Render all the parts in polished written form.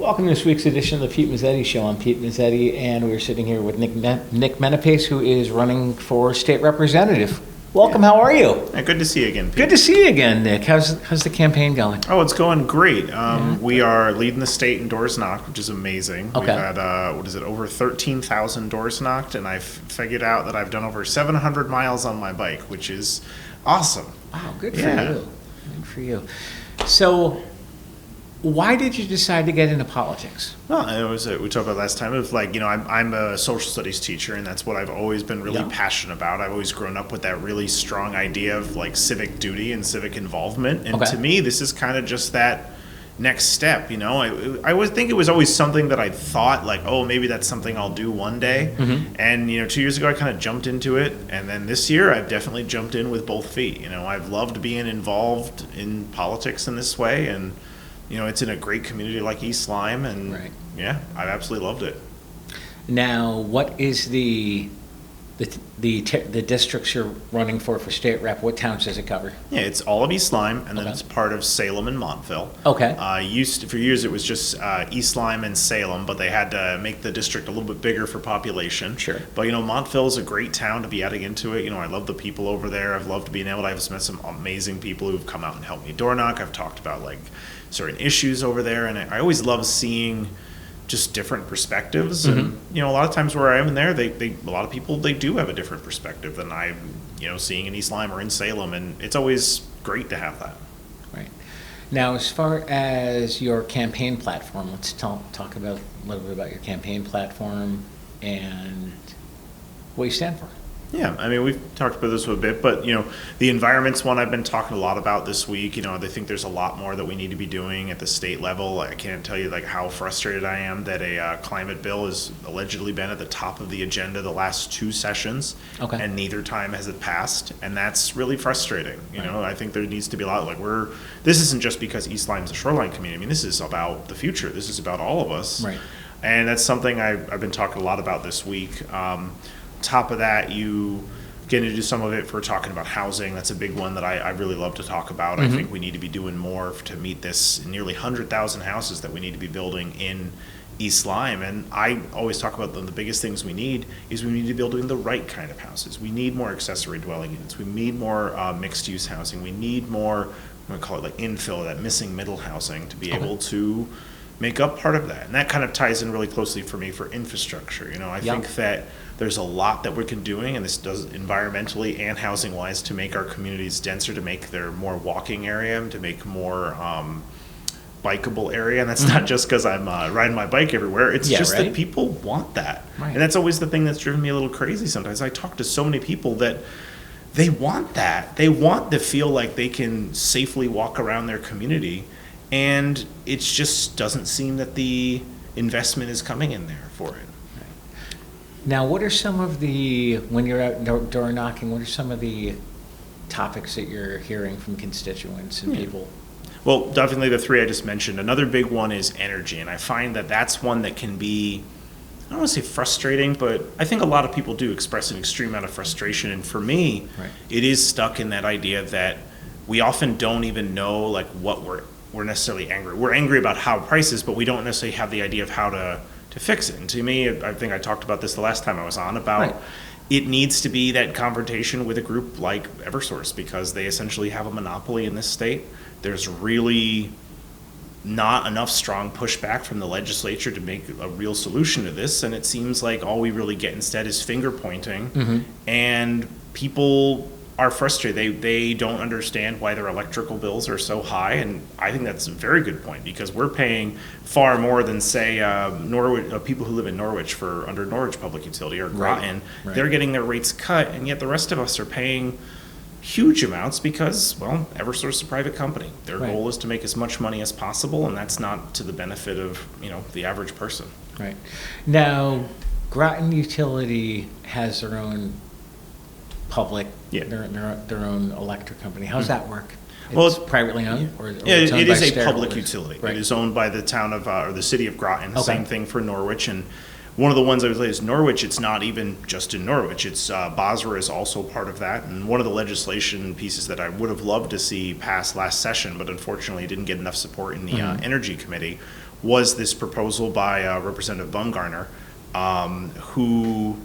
Welcome to this week's edition of the Pete Mezzetti Show. I'm Pete Mezzetti, and we're sitting here with Nick Menapace, who is running for state representative. Welcome. How are you? Good to see you again, Pete. Good to see you again, Nick. How's the campaign going? Oh, it's going great. We are leading the state in doors knocked, which is amazing. Okay. We've had, over 13,000 doors knocked, and I've figured out that I've done over 700 miles on my bike, which is awesome. Wow, good for you. Good for you. So, why did you decide to get into politics? Well, it was we talked about last time. It was like, I'm a social studies teacher, and that's what I've always been really passionate about. I've always grown up with that really strong idea of like civic duty and civic involvement. And to me, this is kind of just that next step. I would think it was always something that I thought like, oh, maybe that's something I'll do one day. Mm-hmm. And 2 years ago, I kind of jumped into it, and then this year, I've definitely jumped in with both feet. I've loved being involved in politics in this way, and it's in a great community like East Lyme, and I've absolutely loved it. Now, what is the districts you're running for state rep? What towns does it cover? Yeah, it's all of East Lyme, and then it's part of Salem and Montville. Okay. For years it was just East Lyme and Salem, but they had to make the district a little bit bigger for population. Sure. But Montville is a great town to be adding into it. I love the people over there. I've loved being able to. I've met some amazing people who've come out and helped me door knock. I've talked about like certain issues over there, and I always love seeing just different perspectives. Mm-hmm. And a lot of times where I am in there, a lot of people, they do have a different perspective than I'm seeing in East Lyme or in Salem, and it's always great to have that. Right. Now, as far as your campaign platform, let's talk about a little bit about your campaign platform and what you stand for. Yeah, I mean, we've talked about this a bit, but, the environment's one I've been talking a lot about this week. I think there's a lot more that we need to be doing at the state level. I can't tell you, how frustrated I am that a climate bill has allegedly been at the top of the agenda the last two sessions, and neither time has it passed, and that's really frustrating. I think there needs to be a lot, this isn't just because East Lyme's a shoreline community. I mean, this is about the future. This is about all of us. Right. And that's something I've been talking a lot about this week. Top of that, you get into some of it for talking about housing. That's a big one that I really love to talk about. Mm-hmm. I think we need to be doing more to meet this nearly 100,000 houses that we need to be building in East Lyme. And I always talk about the biggest things we need is we need to be building the right kind of houses. We need more accessory dwelling units. We need more mixed use housing. We need more, I'm going to call it like infill, that missing middle housing to be able to make up part of that. And that kind of ties in really closely for me for infrastructure. I think that there's a lot that we can doing, and this does environmentally and housing wise, to make our communities denser, to make there more walking area, to make more bikeable area. And that's not just because I'm riding my bike everywhere. It's just that people want that. Right. And that's always the thing that's driven me a little crazy sometimes. I talk to so many people that they want that. They want to feel like they can safely walk around their community. And it just doesn't seem that the investment is coming in there for it. Now, what are some of when you're out door knocking, what are some of the topics that you're hearing from constituents and people? Well, definitely the three I just mentioned. Another big one is energy, and I find that that's one that can be, I don't want to say frustrating, but I think a lot of people do express an extreme amount of frustration. And for me, it is stuck in that idea that we often don't even know what we're necessarily angry. We're angry about how prices, but we don't necessarily have the idea of how to fix it. And to me, I think I talked about this the last time I was on, about it needs to be that confrontation with a group like Eversource, because they essentially have a monopoly in this state. There's really not enough strong pushback from the legislature to make a real solution to this, and it seems like all we really get instead is finger pointing, and people are frustrated. They don't understand why their electrical bills are so high, and I think that's a very good point, because we're paying far more than, say, Norwich, people who live in Norwich under Norwich Public Utility or Groton. Right. They're getting their rates cut, and yet the rest of us are paying huge amounts because, Eversource is a private company. Their goal is to make as much money as possible, and that's not to the benefit of the average person. Right. Now, Groton Utility has their own public, their own electric company. How's that work? It's privately owned, or it is a public utility. Right. It is owned by the town of or the city of Groton. Same thing for Norwich, and one of the ones I was like is Norwich. It's not even just in Norwich. It's Basra is also part of that, and one of the legislation pieces that I would have loved to see pass last session, but unfortunately didn't get enough support in the Energy Committee, was this proposal by Representative Bumgarner, who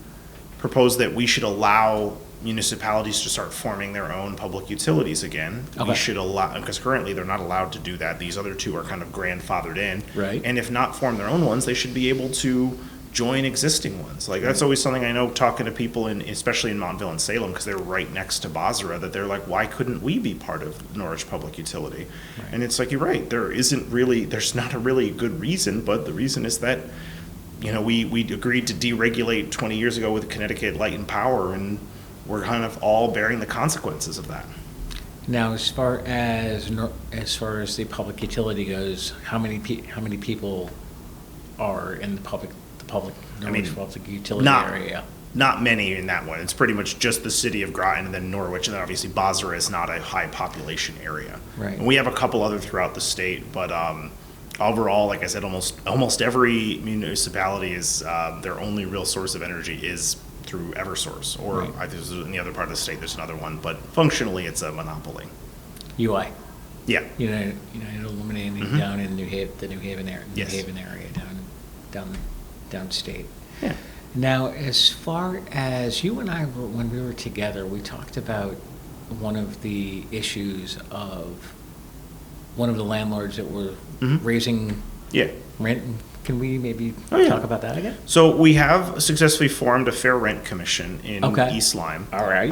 proposed that we should allow municipalities to start forming their own public utilities again. Okay. We should allow, because currently they're not allowed to do that. These other two are kind of grandfathered in. Right. And if not form their own ones, they should be able to join existing ones. Like, that's always something I know, talking to people in, especially in Montville and Salem, because they're right next to Bozrah, that they're like, why couldn't we be part of Norwich Public Utility? Right. And it's like, you're right, there's not a really good reason, but the reason is that, we agreed to deregulate 20 years ago with Connecticut Light and Power, and we're kind of all bearing the consequences of that. Now, as far as the public utility goes, how many people are in the public Norwich public utility area? Not many in that one. It's pretty much just the city of Groton and then Norwich, and then obviously Bozrah is not a high population area. Right. And we have a couple other throughout the state, but overall, like I said, almost every municipality is their only real source of energy is through Eversource, or Right. I think in the other part of the state there's another one, but functionally it's a monopoly. UI. Yeah. United Illuminating down in the New Haven area, Yes. downstate. Yeah. Now, as far as you and I were, when we were together, we talked about one of the issues of one of the landlords that were raising Yeah. rent. Can we maybe yeah. talk about that again? So we have successfully formed a fair rent commission in Okay. East Lyme. All right.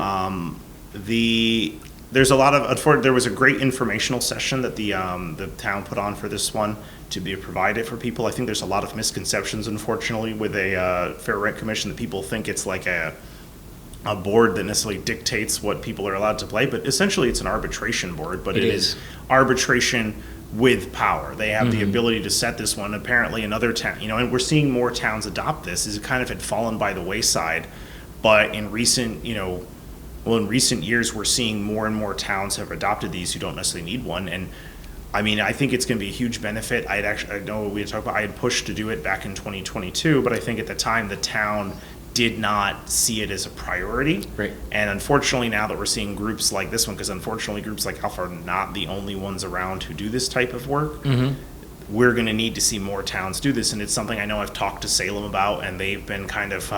There's a lot of, there was a great informational session that the town put on for this one to be provided for people. I think there's a lot of misconceptions, unfortunately, with a fair rent commission, that people think it's like a board that necessarily dictates what people are allowed to play, but essentially it's an arbitration board, but it is arbitration with power. They have the ability to set this one. Apparently another town, and we're seeing more towns adopt this. It kind of had fallen by the wayside, but in recent years, we're seeing more and more towns have adopted these who don't necessarily need one. And I mean, I think it's going to be a huge benefit. I know we had talked about, I had pushed to do it back in 2022, but I think at the time the town did not see it as a priority. Right. And unfortunately, now that we're seeing groups like this one, because unfortunately groups like Alpha are not the only ones around who do this type of work, we're going to need to see more towns do this. And it's something I know I've talked to Salem about, and they've been kind of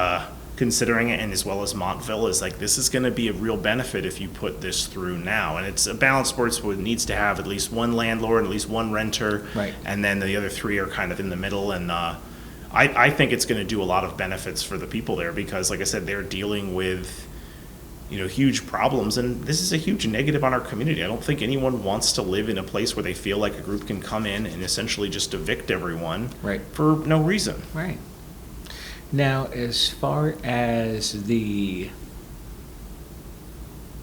considering it, and as well as Montville, is like, this is going to be a real benefit if you put this through now. And it's a balanced board, so it needs to have at least one landlord and at least one renter, Right. and then the other three are kind of in the middle. And I think it's going to do a lot of benefits for the people there, because like I said, they're dealing with huge problems, and this is a huge negative on our community. I don't think anyone wants to live in a place where they feel like a group can come in and essentially just evict everyone Right. for no reason. Right. Now, as far as the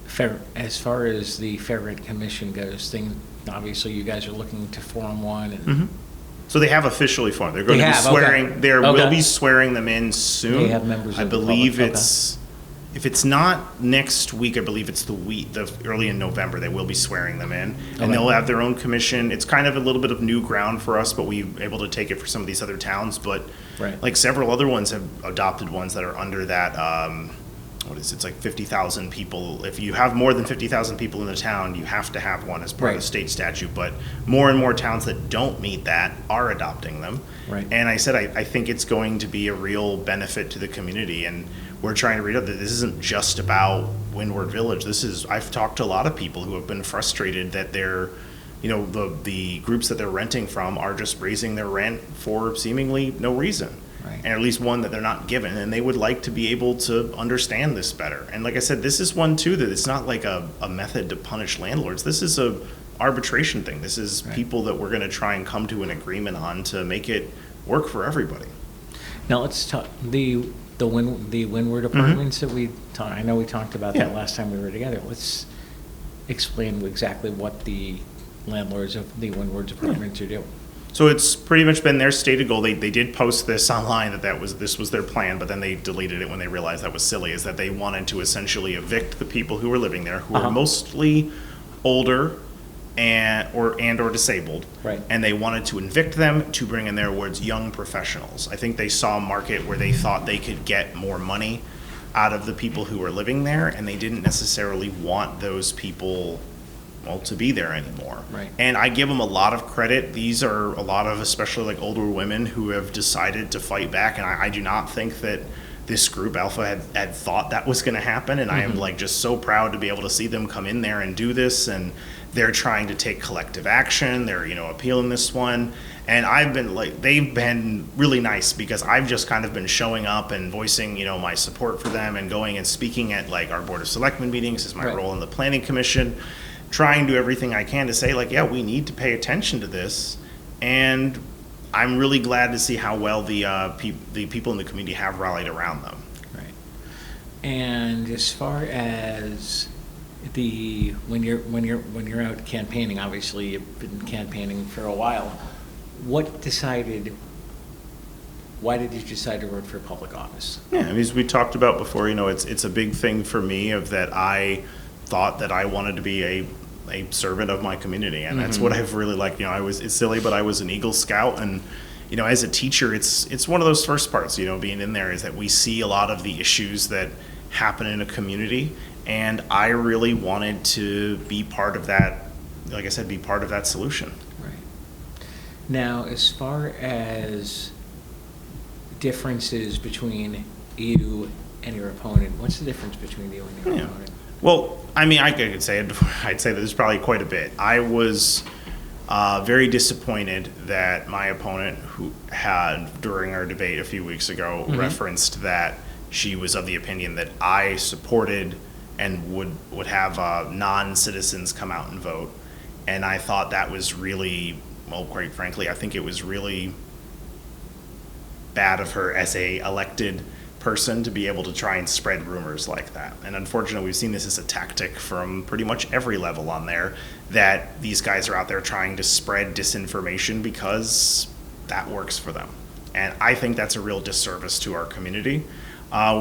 fair rent commission goes, obviously you guys are looking to form one. And So they have officially formed. They're going to be have, swearing. okay. There Okay. will be swearing them in soon. They have members I of the believe public, it's if it's not next week, I believe it's the early in November. They will be swearing them in, and Okay. they'll have their own commission. It's kind of a little bit of new ground for us, but we're able to take it for some of these other towns. But Right. like several other ones have adopted ones that are under that. What is it? It's like 50,000 people. If you have more than 50,000 people in the town, you have to have one as part of Right. the state statute. But more and more towns that don't meet that are adopting them. Right. And I said, I think it's going to be a real benefit to the community. And we're trying to read out that this isn't just about Windward Village. I've talked to a lot of people who have been frustrated that they're, the groups that they're renting from are just raising their rent for seemingly no reason. Right. And at least one that they're not given, and they would like to be able to understand this better. And like I said, this is one too, that it's not like a method to punish landlords. This is a arbitration thing. This is Right. people that we're going to try and come to an agreement on to make it work for everybody. Now let's talk the Windward Apartments that I know we talked about that Yeah. last time we were together. Let's explain exactly what the landlords of the Windward Apartments are doing. So it's pretty much been their stated goal. They did post this online this was their plan, but then they deleted it when they realized that was silly, is that they wanted to essentially evict the people who were living there, who are mostly older or disabled. Right. And they wanted to evict them to bring, in their words, young professionals. I think they saw a market where they thought they could get more money out of the people who were living there, and they didn't necessarily want those people to be there anymore. Right. And I give them a lot of credit. These are a lot of, especially like older women who have decided to fight back. And I do not think that this group, Alpha, had thought that was going to happen. And I am like just so proud to be able to see them come in there and do this. And they're trying to take collective action. They're, appealing this one. And I've been they've been really nice because I've just kind of been showing up and voicing, my support for them and going and speaking at like our Board of Selectmen meetings as my role in the Planning Commission, trying to do everything I can to say like, yeah, we need to pay attention to this. And I'm really glad to see how well the people in the community have rallied around them. Right. And as far as when you're out campaigning, obviously you've been campaigning for a while. Why did you decide to run for public office? Yeah, I mean, as we talked about before, it's a big thing for me of that I thought that I wanted to be a servant of my community, and that's what I've really liked. It's silly, but I was an Eagle Scout, and as a teacher, it's one of those first parts, being in there, is that we see a lot of the issues that happen in a community, and I really wanted to be part of that. Like I said, be part of that solution. Right. Now, as far as differences between you and your opponent, what's the difference between you and your opponent? Well, I mean, I could say it before. I'd say that there's probably quite a bit. I was very disappointed that my opponent, who had, during our debate a few weeks ago, referenced that she was of the opinion that I supported and would have non-citizens come out and vote. And I thought that was really, well, quite frankly, I think it was really bad of her as a elected person to be able to try and spread rumors like that. And unfortunately, we've seen this as a tactic from pretty much every level on there, that these guys are out there trying to spread disinformation because that works for them. And I think that's a real disservice to our community.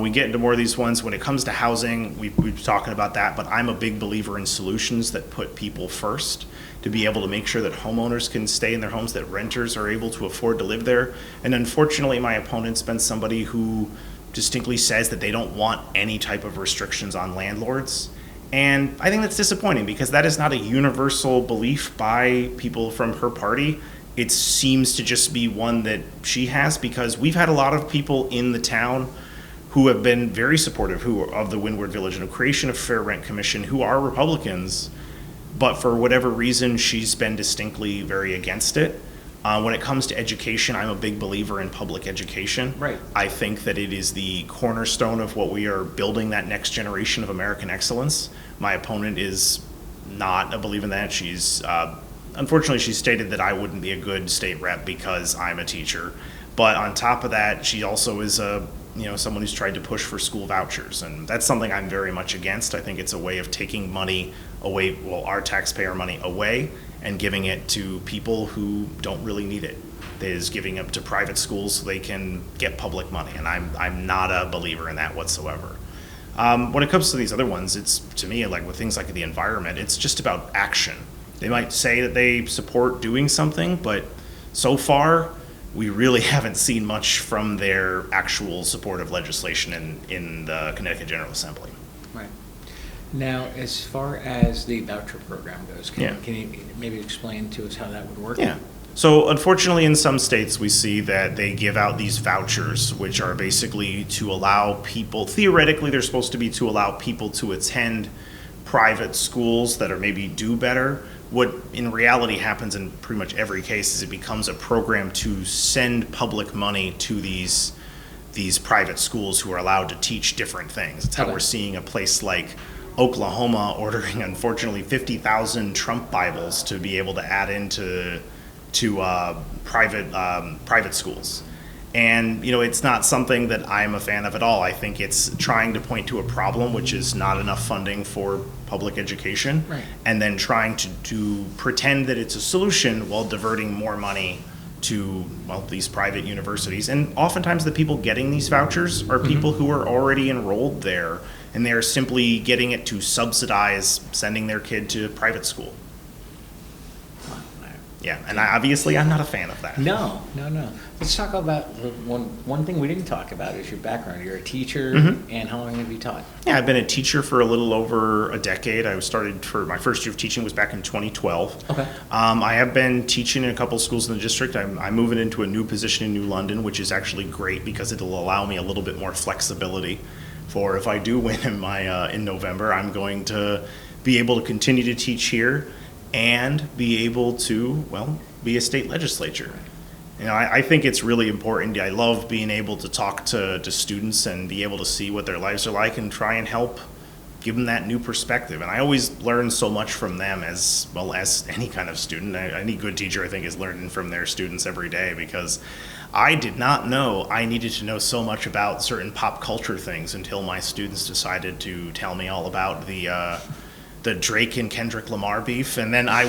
We get into more of these ones when it comes to housing. We've been talking about that, but I'm a big believer in solutions that put people first, to be able to make sure that homeowners can stay in their homes, that renters are able to afford to live there. And unfortunately, my opponent's been somebody who distinctly says that they don't want any type of restrictions on landlords. And I think that's disappointing, because that is not a universal belief by people from her party. It seems to just be one that she has, because we've had a lot of people in the town who have been very supportive of the Windward Village and the creation of Fair Rent Commission, who are Republicans, but for whatever reason, she's been distinctly very against it. When it comes to education, I'm a big believer in public education. Right. I think that it is the cornerstone of what we are building, that next generation of American excellence. My opponent is not a believer in that. She's, unfortunately, she stated that I wouldn't be a good state rep because I'm a teacher. But on top of that, she also is someone who's tried to push for school vouchers, and that's something I'm very much against. I think it's a way of taking money away, our taxpayer money away, and giving it to people who don't really need it. That is giving it to private schools so they can get public money, and I'm not a believer in that whatsoever. When it comes to these other ones, it's, to me, like with things like the environment, it's just about action. They might say that they support doing something, but so far, we really haven't seen much from their actual support of legislation in the Connecticut General Assembly. Right. Now, as far as the voucher program goes, can you maybe explain to us how that would work? Yeah. So unfortunately, in some states, we see that they give out these vouchers, which are basically to allow people, theoretically, they're supposed to be to allow people to attend private schools that are maybe do better. What in reality happens in pretty much every case is it becomes a program to send public money to these private schools who are allowed to teach different things. It's how we're seeing a place like Oklahoma ordering, unfortunately, 50,000 Trump Bibles to be able to add into private schools. And, it's not something that I'm a fan of at all. I think it's trying to point to a problem, which is not enough funding for public education, right, and then trying to pretend that it's a solution while diverting more money to, these private universities. And oftentimes the people getting these vouchers are people who are already enrolled there, and they're simply getting it to subsidize sending their kid to private school. Yeah, and obviously I'm not a fan of that. No. Let's talk about one thing we didn't talk about is your background. You're a teacher, and how long have you taught? Yeah, I've been a teacher for a little over a decade. I started for my first year of teaching was back in 2012. Okay. I have been teaching in a couple schools in the district. I'm moving into a new position in New London, which is actually great because it'll allow me a little bit more flexibility for if I do win in November, I'm going to be able to continue to teach here and be able to, be a state legislature. I think it's really important. I love being able to talk to students and be able to see what their lives are like and try and help give them that new perspective. And I always learn so much from them as well as any kind of student. Any good teacher, I think, is learning from their students every day because I did not know I needed to know so much about certain pop culture things until my students decided to tell me all about the Drake and Kendrick Lamar beef, and then I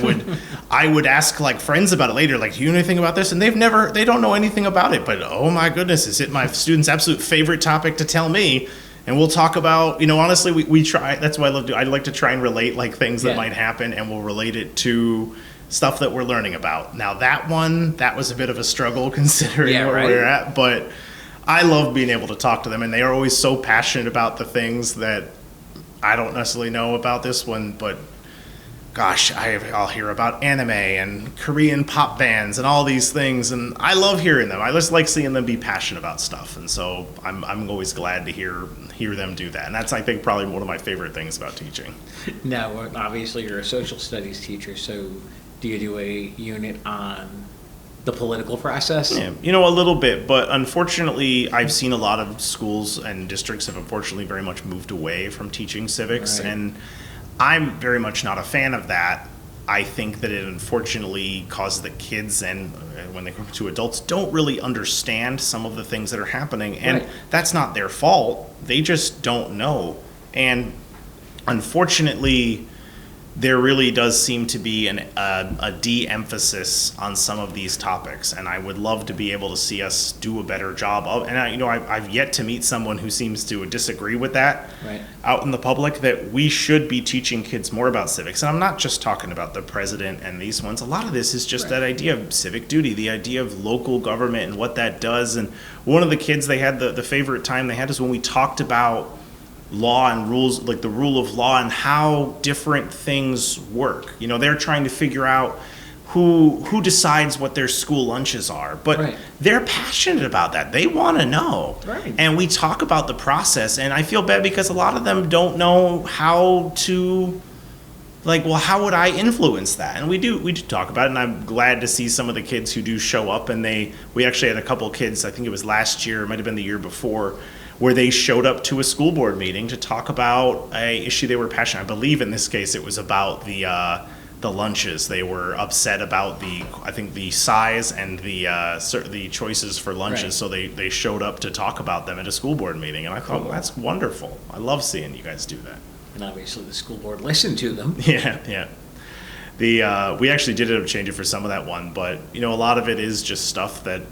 would ask like friends about it later, like, do you know anything about this? And they don't know anything about it, but oh my goodness, is it my students' absolute favorite topic to tell me? And we'll talk about, honestly, we try, that's what I like to try and relate like things that might happen, and we'll relate it to stuff that we're learning about. Now that was a bit of a struggle considering where we're at, but I love being able to talk to them, and they are always so passionate about the things that I don't necessarily know about this one, but gosh, I'll hear about anime and Korean pop bands and all these things, and I love hearing them. I just like seeing them be passionate about stuff, and so I'm always glad to hear them do that. And that's, I think, probably one of my favorite things about teaching. Now, obviously, you're a social studies teacher, so do you do a unit on the political process? Yeah, a little bit, but unfortunately, I've seen a lot of schools and districts have unfortunately very much moved away from teaching civics, and I'm very much not a fan of that. I think that it unfortunately causes the kids, and when they come to adults, don't really understand some of the things that are happening, and that's not their fault. They just don't know, and unfortunately, there really does seem to be a de-emphasis on some of these topics, and I would love to be able to see us do a better job of. And I've yet to meet someone who seems to disagree with that out in the public. That we should be teaching kids more about civics, and I'm not just talking about the president and these ones. A lot of this is just that idea of civic duty, the idea of local government and what that does. And one of the kids, they had the favorite time they had is when we talked about law and rules, like the rule of law and how different things work. They're trying to figure out who decides what their school lunches are, but they're passionate about that. They want to know. And we talk about the process, and I feel bad because a lot of them don't know how to, how would I influence that? And we do talk about it, and I'm glad to see some of the kids who do show up, and we actually had a couple of kids, I think it was last year, it might have been the year before, where they showed up to a school board meeting to talk about a issue they were passionate. I believe in this case it was about the lunches. They were upset about the size and the choices for lunches. So they showed up to talk about them at a school board meeting, and I thought, well, that's wonderful. I love seeing you guys do that. And obviously the school board listened to them. Yeah. We actually did end up changing for some of that one, but a lot of it is just stuff that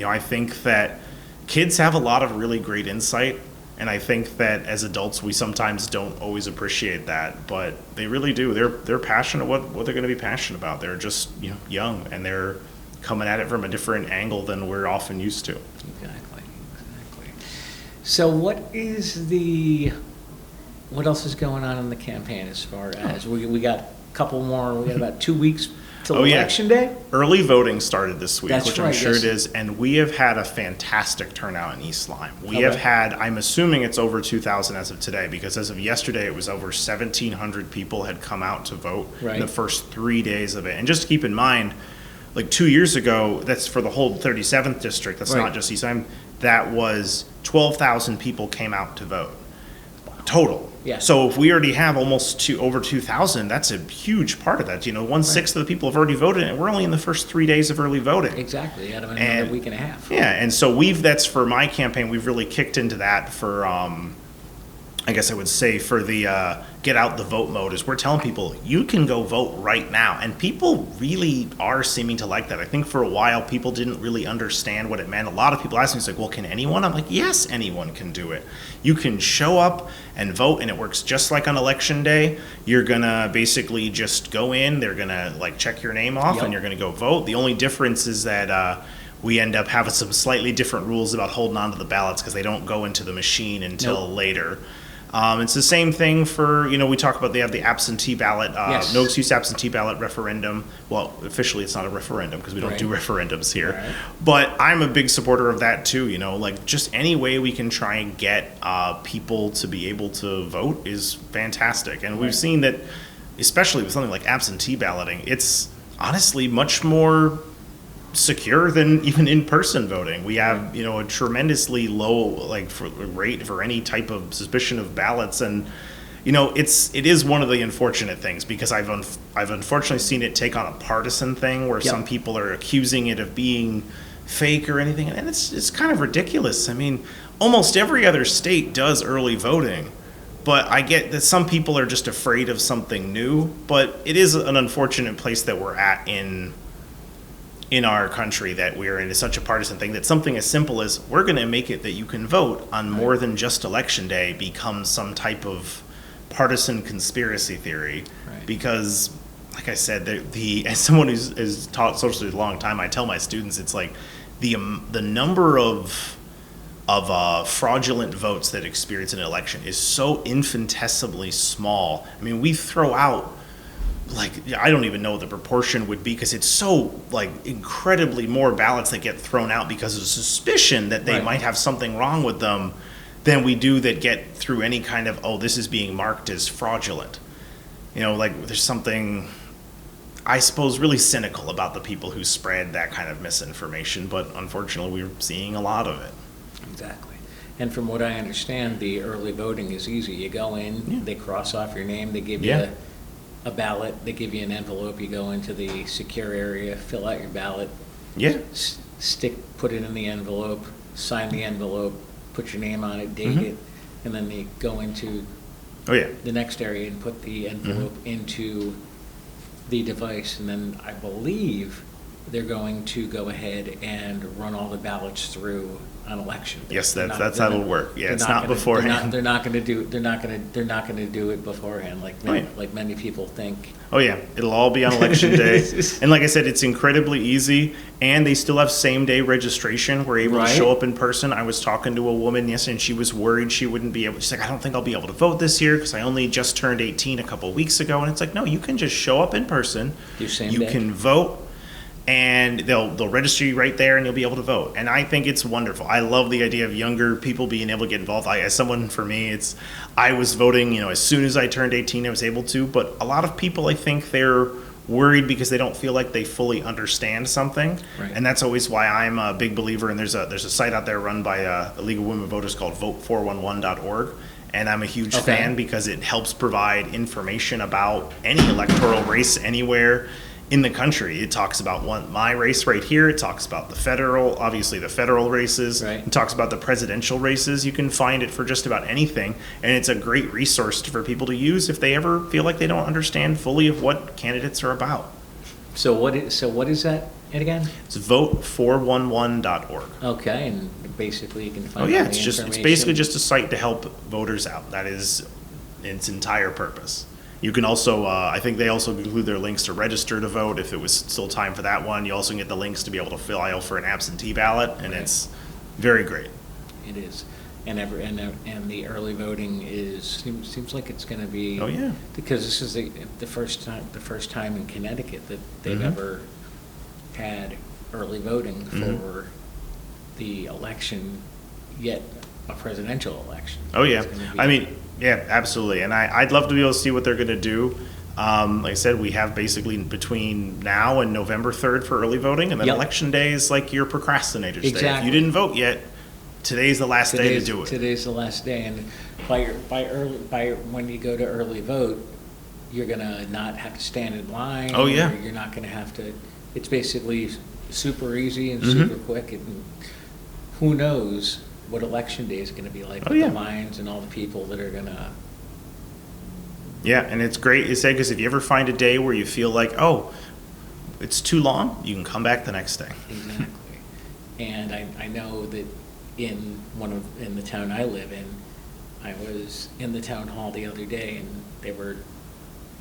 I think that kids have a lot of really great insight, and I think that as adults we sometimes don't always appreciate that, but they really do. They're passionate what they're going to be passionate about. They're just young, and they're coming at it from a different angle than we're often used to. Exactly. So what else is going on in the campaign as far as we got a couple more, we got about 2 weeks till Election Day? Early voting started this week, which I'm sure yes. it is, and we have had a fantastic turnout in East Lyme. We have had, I'm assuming it's over 2,000 as of today, because as of yesterday, it was over 1,700 people had come out to vote in the first 3 days of it. And just to keep in mind, 2 years ago, that's for the whole 37th district, that's not just East Lyme, that was 12,000 people came out to vote. Total. Yeah. So if we already have almost over 2,000, that's a huge part of that. 1/6 of the people have already voted, and we're only in the first 3 days of early voting. Exactly, out of another week and a half. Yeah, and so that's for my campaign, we've really kicked into that for, I guess I would say for the get out the vote mode is we're telling people you can go vote right now, and people really are seeming to like that. I think for a while people didn't really understand what it meant. A lot of people ask me, it's like, well, can anyone? I'm like, yes, anyone can do it. You can show up and vote, and it works just like on election day. You're gonna basically just go in, they're gonna like check your name off, Yep. and you're gonna go vote. The only difference is that we end up having some slightly different rules about holding on to the ballots because they don't go into the machine until Nope. later. It's the same thing for, we talk about they have the absentee ballot, Yes. no excuse absentee ballot referendum. Well, officially it's not a referendum because we don't Right. do referendums here. Right. But I'm a big supporter of that too, like just any way we can try and get people to be able to vote is fantastic. And we've Right. seen that, especially with something like absentee balloting, it's honestly much more secure than even in-person voting. We have, a tremendously low rate for any type of suspicion of ballots, and it is one of the unfortunate things because I've unfortunately seen it take on a partisan thing where Yep. some people are accusing it of being fake or anything, and it's kind of ridiculous. I mean, almost every other state does early voting. But I get that some people are just afraid of something new, but it is an unfortunate place that we're at in our country, that we're in such a partisan thing that something as simple as we're going to make it that you can vote on more than just election day becomes some type of partisan conspiracy theory. Right. Because, like I said, as someone who's taught socially a long time, I tell my students it's like the number of fraudulent votes that experience an election is so infinitesimally small. I mean, we throw out, I don't even know what the proportion would be because it's so incredibly more ballots that get thrown out because of suspicion that they Right. might have something wrong with them than we do that get through any kind of, this is being marked as fraudulent. There's something, I suppose, really cynical about the people who spread that kind of misinformation, but unfortunately we're seeing a lot of it. Exactly. And from what I understand, the early voting is easy. You go in, Yeah. they cross off your name, they give you Yeah. a ballot, they give you an envelope, you go into the secure area, fill out your ballot, Yeah. put it in the envelope, sign the envelope, put your name on it, date Mhm. it, and then they go into Oh yeah. the next area and put the envelope into the device, and then I believe they're going to go ahead and run all the ballots through on election day. Yes, They're that's how it'll work. Yeah, they're it's not gonna- beforehand. They're not going to do it beforehand, Oh, yeah. like many people think. Oh yeah, it'll all be on election day. And like I said, it's incredibly easy, and they still have same day registration. We're able Right. to show up in person. I was talking to a woman yesterday, and she was worried she wouldn't be able. She's like, I don't think I'll be able to vote this year because I only just turned 18 a couple weeks ago. And it's like, no, you can just show up in person. Do same You day. can vote, and they'll register you right there, and you'll be able to vote. And I think it's wonderful. I love the idea of younger people being able to get involved. As someone, for me, I was voting, as soon as I turned 18, I was able to. But a lot of people, I think they're worried because they don't feel like they fully understand something. Right. And that's always why I'm a big believer. And there's a site out there run by a League of Women Voters called vote411.org. And I'm a huge Okay. fan because it helps provide information about any electoral race anywhere in the country. It talks about my race right here. It talks about the federal races. Right. It talks about the presidential races. You can find it for just about anything. And it's a great resource for people to use if they ever feel like they don't understand fully of what candidates are about. So what is that again? It's vote411.org. Okay, and basically you can Oh find yeah, all the it's information. basically just a site to help voters out. That is its entire purpose. You can also, I think they also include their links to register to vote if it was still time for that one. You also get the links to be able to fill out for an absentee ballot, and Right. it's very great. It is, and the early voting seems like it's going to be. Oh, yeah. Because this is the first time in Connecticut that they've Mhm. ever had early voting Mhm. for the election, yet a presidential election. Oh yeah, It's gonna be- I mean, yeah, absolutely. And I'd love to be able to see what they're going to do. Like I said, we have basically between now and November 3rd for early voting, and then Yep. election day is like your procrastinator's day. If Exactly. you didn't vote yet, today's the last day to do it. Today's the last day, and when you go to early vote, you're gonna not have to stand in line. Oh, yeah. or You're not gonna have to. It's basically super easy and Mhm. super quick, and who knows what election day is gonna be like Oh, with yeah. the lines and all the people that are gonna Yeah, and it's great, you say, because if you ever find a day where you feel like, oh, it's too long, you can come back the next day. Exactly. And I know that in the town I live in, I was in the town hall the other day, and they were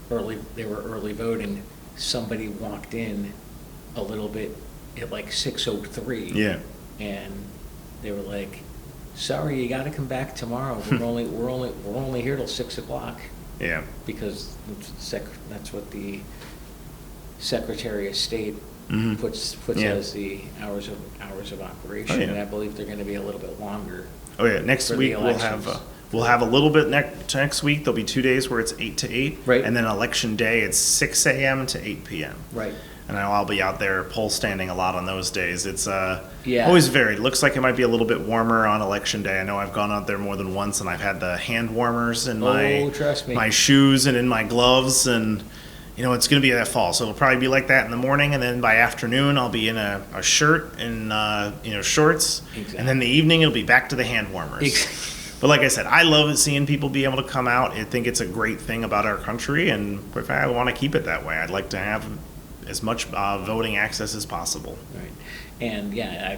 early voting. Somebody walked in a little bit at like 6:03. Yeah. And they were like, "Sorry, you got to come back tomorrow. We're only here till 6 o'clock." Yeah. Because that's what the Secretary of State puts Yeah. as the hours of operation. Oh, yeah. And I believe they're going to be a little bit longer. Oh yeah, next For the week elections. we'll have a little bit next week. There'll be 2 days where it's 8 to 8, Right. and then election day it's 6 a.m. to 8 p.m. Right. And I'll be out there poll standing a lot on those days. It's Yeah. always varied. Looks like it might be a little bit warmer on election day. I know I've gone out there more than once, and I've had the hand warmers in Trust me. my shoes and in my gloves, and it's going to be that fall. So it'll probably be like that in the morning, and then by afternoon I'll be in a shirt and shorts, Exactly. and then the evening it'll be back to the hand warmers. But like I said, I love seeing people be able to come out. I think it's a great thing about our country, and if I want to keep it that way, I'd like to have as much voting access as possible. Right. And yeah,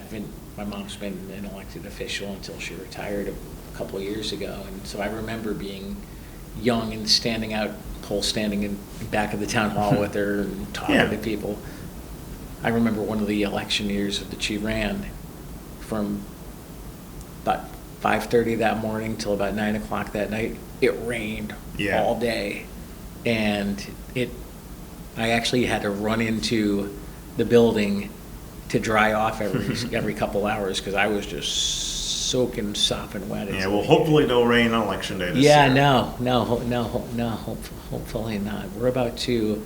my mom's been an elected official until she retired a couple of years ago. And so I remember being young and standing in back of the town hall with her and talking Yeah. to people. I remember one of the election years that she ran from about 5:30 that morning till about 9 o'clock that night. It rained Yeah. all day. And I actually had to run into the building to dry off every couple hours because I was just soaking, sopping wet. Yeah, well, hopefully no rain on election day this Yeah, year. no, hopefully not. We're about to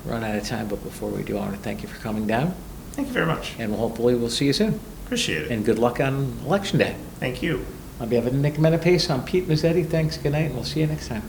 run out of time, but before we do, I want to thank you for coming down, Thank you very much. and hopefully we'll see you soon. Appreciate it. And good luck on Election Day. Thank you. On behalf of Nick Menapace, I'm Pete Mezzetti. Thanks, good night, and we'll see you next time.